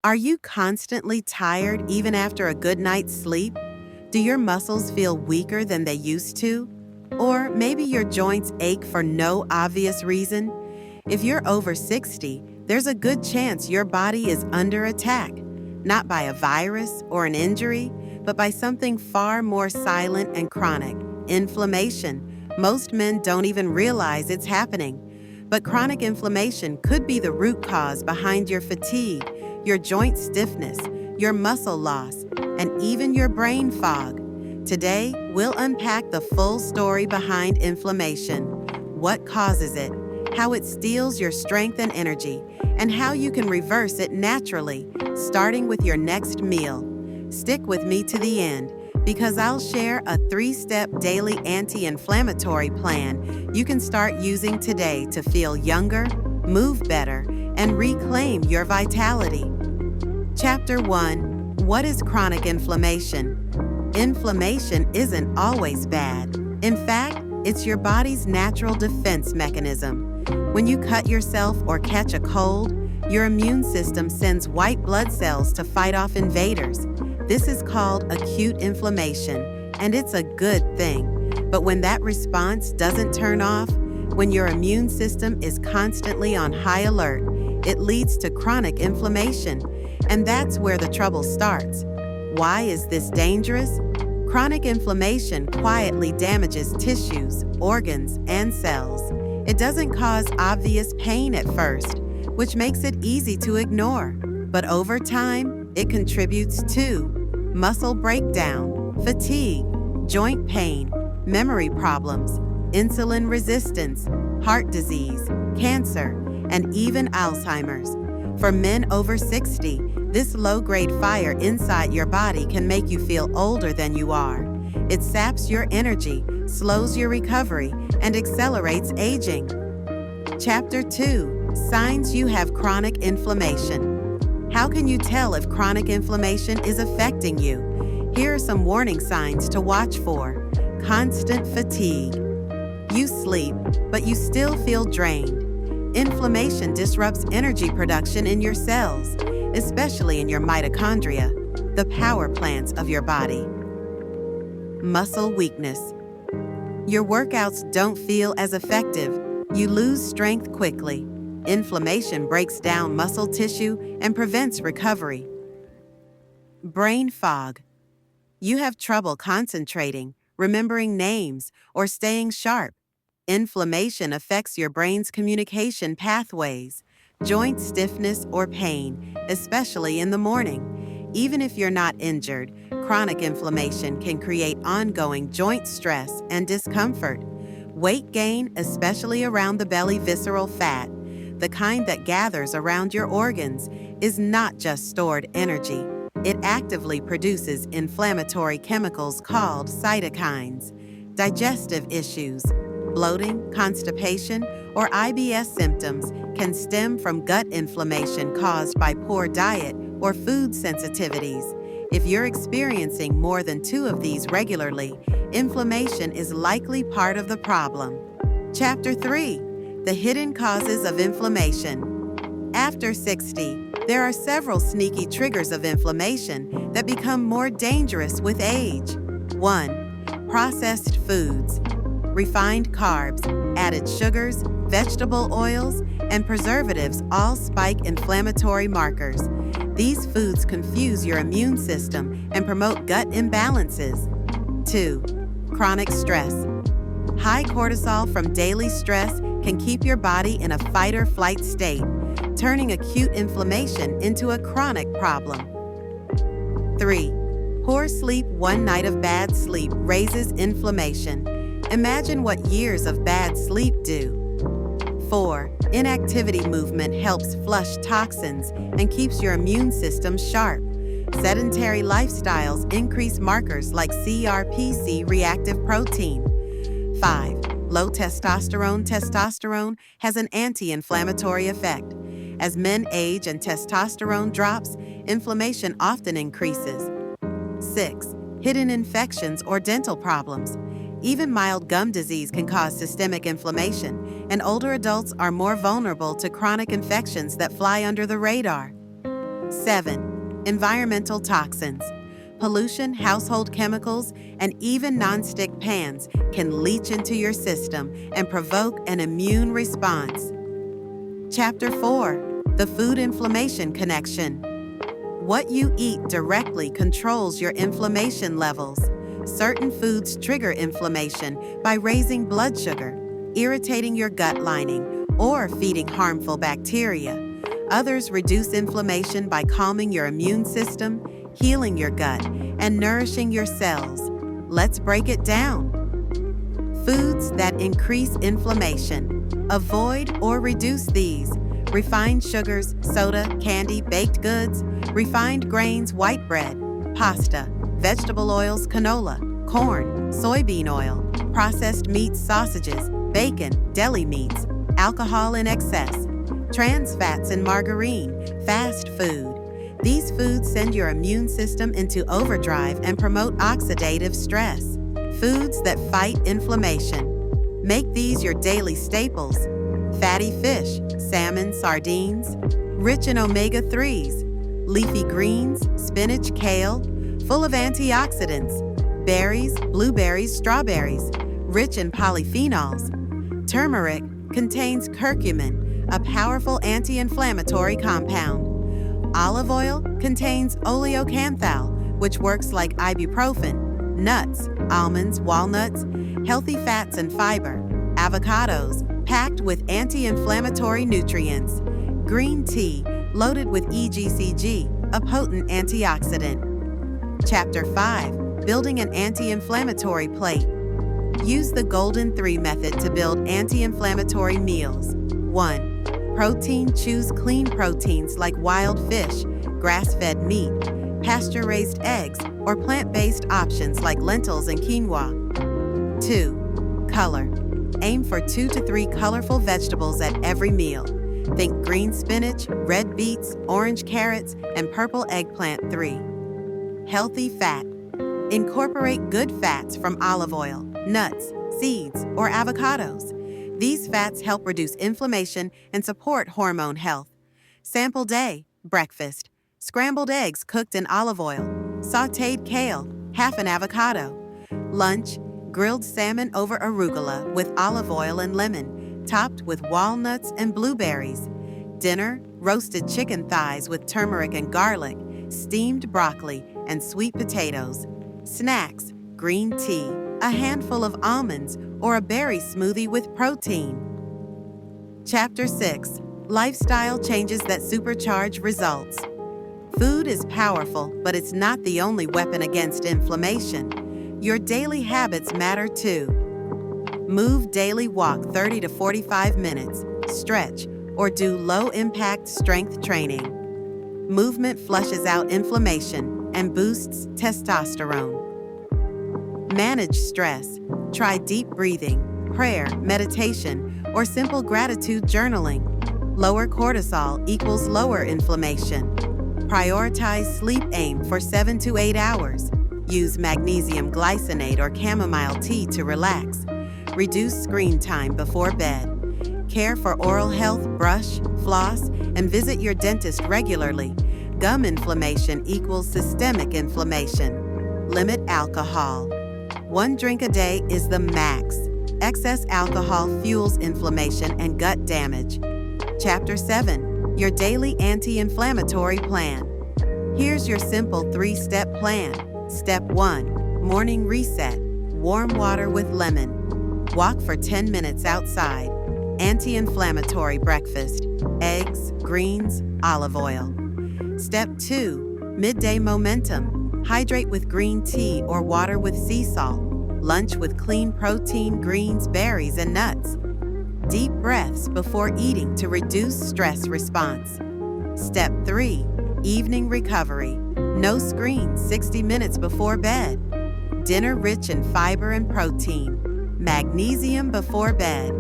Are you constantly tired even after a good night's sleep? Do your muscles feel weaker than they used to? Or maybe your joints ache for no obvious reason? If you're over 60, there's a good chance your body is under attack, not by a virus or an injury, but by something far more silent and chronic: inflammation. Most men don't even realize it's happening. But chronic inflammation could be the root cause behind your fatigue, your joint stiffness, your muscle loss, and even your brain fog. Today, we'll unpack the full story behind inflammation: what causes it, how it steals your strength and energy, and how you can reverse it naturally, starting with your next meal. Stick with me to the end, because I'll share a 3-step daily anti-inflammatory plan you can start using today to feel younger, move better, and reclaim your vitality. Chapter 1: What is chronic inflammation? Inflammation isn't always bad. In fact, it's your body's natural defense mechanism. When you cut yourself or catch a cold, your immune system sends white blood cells to fight off invaders. This is called acute inflammation, and it's a good thing. But when that response doesn't turn off, when your immune system is constantly on high alert, it leads to chronic inflammation. And that's where the trouble starts. Why is this dangerous? Chronic inflammation quietly damages tissues, organs, and cells. It doesn't cause obvious pain at first, which makes it easy to ignore. But over time, it contributes to muscle breakdown, fatigue, joint pain, memory problems, insulin resistance, heart disease, cancer, and even Alzheimer's. For men over 60, this low-grade fire inside your body can make you feel older than you are. It saps your energy, slows your recovery, and accelerates aging. Chapter 2: Signs you have chronic inflammation. How can you tell if chronic inflammation is affecting you? Here are some warning signs to watch for. Constant fatigue. You sleep, but you still feel drained. Inflammation disrupts energy production in your cells, especially in your mitochondria, the power plants of your body. Muscle weakness. Your workouts don't feel as effective. You lose strength quickly. Inflammation breaks down muscle tissue and prevents recovery. Brain fog. You have trouble concentrating, remembering names, or staying sharp. Inflammation affects your brain's communication pathways. Joint stiffness or pain, especially in the morning. Even if you're not injured, chronic inflammation can create ongoing joint stress and discomfort. Weight gain, especially around the belly visceral fat, the kind that gathers around your organs, is not just stored energy. It actively produces inflammatory chemicals called cytokines. Digestive issues, bloating, constipation, or IBS symptoms can stem from gut inflammation caused by poor diet or food sensitivities. If you're experiencing more than 2 of these regularly, inflammation is likely part of the problem. Chapter 3: The hidden causes of inflammation. After 60, there are several sneaky triggers of inflammation that become more dangerous with age. 1. Processed foods. Refined carbs, added sugars, vegetable oils, and preservatives all spike inflammatory markers. These foods confuse your immune system and promote gut imbalances. 2. Chronic stress. High cortisol from daily stress can keep your body in a fight-or-flight state, turning acute inflammation into a chronic problem. 3. Poor sleep. One night of bad sleep raises inflammation. Imagine what years of bad sleep do. 4. Inactivity. Movement helps flush toxins and keeps your immune system sharp. Sedentary lifestyles increase markers like CRPC reactive protein. 5. Low testosterone. Testosterone has an anti-inflammatory effect. As men age and testosterone drops, inflammation often increases. 6. Hidden infections or dental problems. Even mild gum disease can cause systemic inflammation, and older adults are more vulnerable to chronic infections that fly under the radar. 7. Environmental toxins. Pollution, household chemicals, and even non-stick pans can leach into your system and provoke an immune response. Chapter 4. The Food Inflammation Connection. What you eat directly controls your inflammation levels. Certain foods trigger inflammation by raising blood sugar, irritating your gut lining, or feeding harmful bacteria. Others reduce inflammation by calming your immune system, healing your gut, and nourishing your cells. Let's break it down. Foods that increase inflammation. Avoid or reduce these: refined sugars, soda, candy, baked goods, refined grains, white bread, pasta, vegetable oils, canola, corn, soybean oil, processed meats, sausages, bacon, deli meats, alcohol in excess, trans fats and margarine, fast food. These foods send your immune system into overdrive and promote oxidative stress. Foods that fight inflammation. Make these your daily staples. Fatty fish, salmon, sardines, rich in omega-3s, leafy greens, spinach, kale, full of antioxidants, berries, blueberries, strawberries, rich in polyphenols. Turmeric contains curcumin, a powerful anti-inflammatory compound. Olive oil contains oleocanthal, which works like ibuprofen. Nuts, almonds, walnuts, healthy fats and fiber. Avocados, packed with anti-inflammatory nutrients. Green tea, loaded with EGCG, a potent antioxidant. Chapter 5. Building an anti-inflammatory plate. Use the Golden 3 method to build anti-inflammatory meals. 1. Protein. Choose clean proteins like wild fish, grass-fed meat, pasture-raised eggs, or plant-based options like lentils and quinoa. 2. Color. Aim for 2 to 3 colorful vegetables at every meal. Think green spinach, red beets, orange carrots, and purple eggplant. 3. Healthy fat. Incorporate good fats from olive oil, nuts, seeds, or avocados. These fats help reduce inflammation and support hormone health. Sample day: breakfast, scrambled eggs cooked in olive oil, sautéed kale, half an avocado. Lunch: grilled salmon over arugula with olive oil and lemon, topped with walnuts and blueberries. Dinner: roasted chicken thighs with turmeric and garlic, steamed broccoli, and sweet potatoes. Snacks: green tea, a handful of almonds, or a berry smoothie with protein. Chapter 6. Lifestyle changes that supercharge results. Food is powerful, but it's not the only weapon against inflammation. Your daily habits matter too. Move daily, walk 30 to 45 minutes, stretch, or do low-impact strength training. Movement flushes out inflammation and boosts testosterone. Manage stress. Try deep breathing, prayer, meditation, or simple gratitude journaling. Lower cortisol equals lower inflammation. Prioritize sleep. Aim for 7 to 8 hours. Use magnesium glycinate or chamomile tea to relax. Reduce screen time before bed. Care for oral health. Brush, floss, and visit your dentist regularly. Gum inflammation equals systemic inflammation. Limit alcohol. 1 drink a day is the max. Excess alcohol fuels inflammation and gut damage. Chapter 7. Your daily anti-inflammatory plan. Here's your simple 3-step plan. Step 1. Morning reset. Warm water with lemon. Walk for 10 minutes outside. Anti-inflammatory breakfast. Eggs, greens, olive oil. Step 2. Midday momentum. Hydrate with green tea or water with sea salt. Lunch with clean protein, greens, berries, and nuts. Deep breaths before eating to reduce stress response. Step 3. Evening recovery. No screens 60 minutes before bed. Dinner rich in fiber and protein. Magnesium before bed.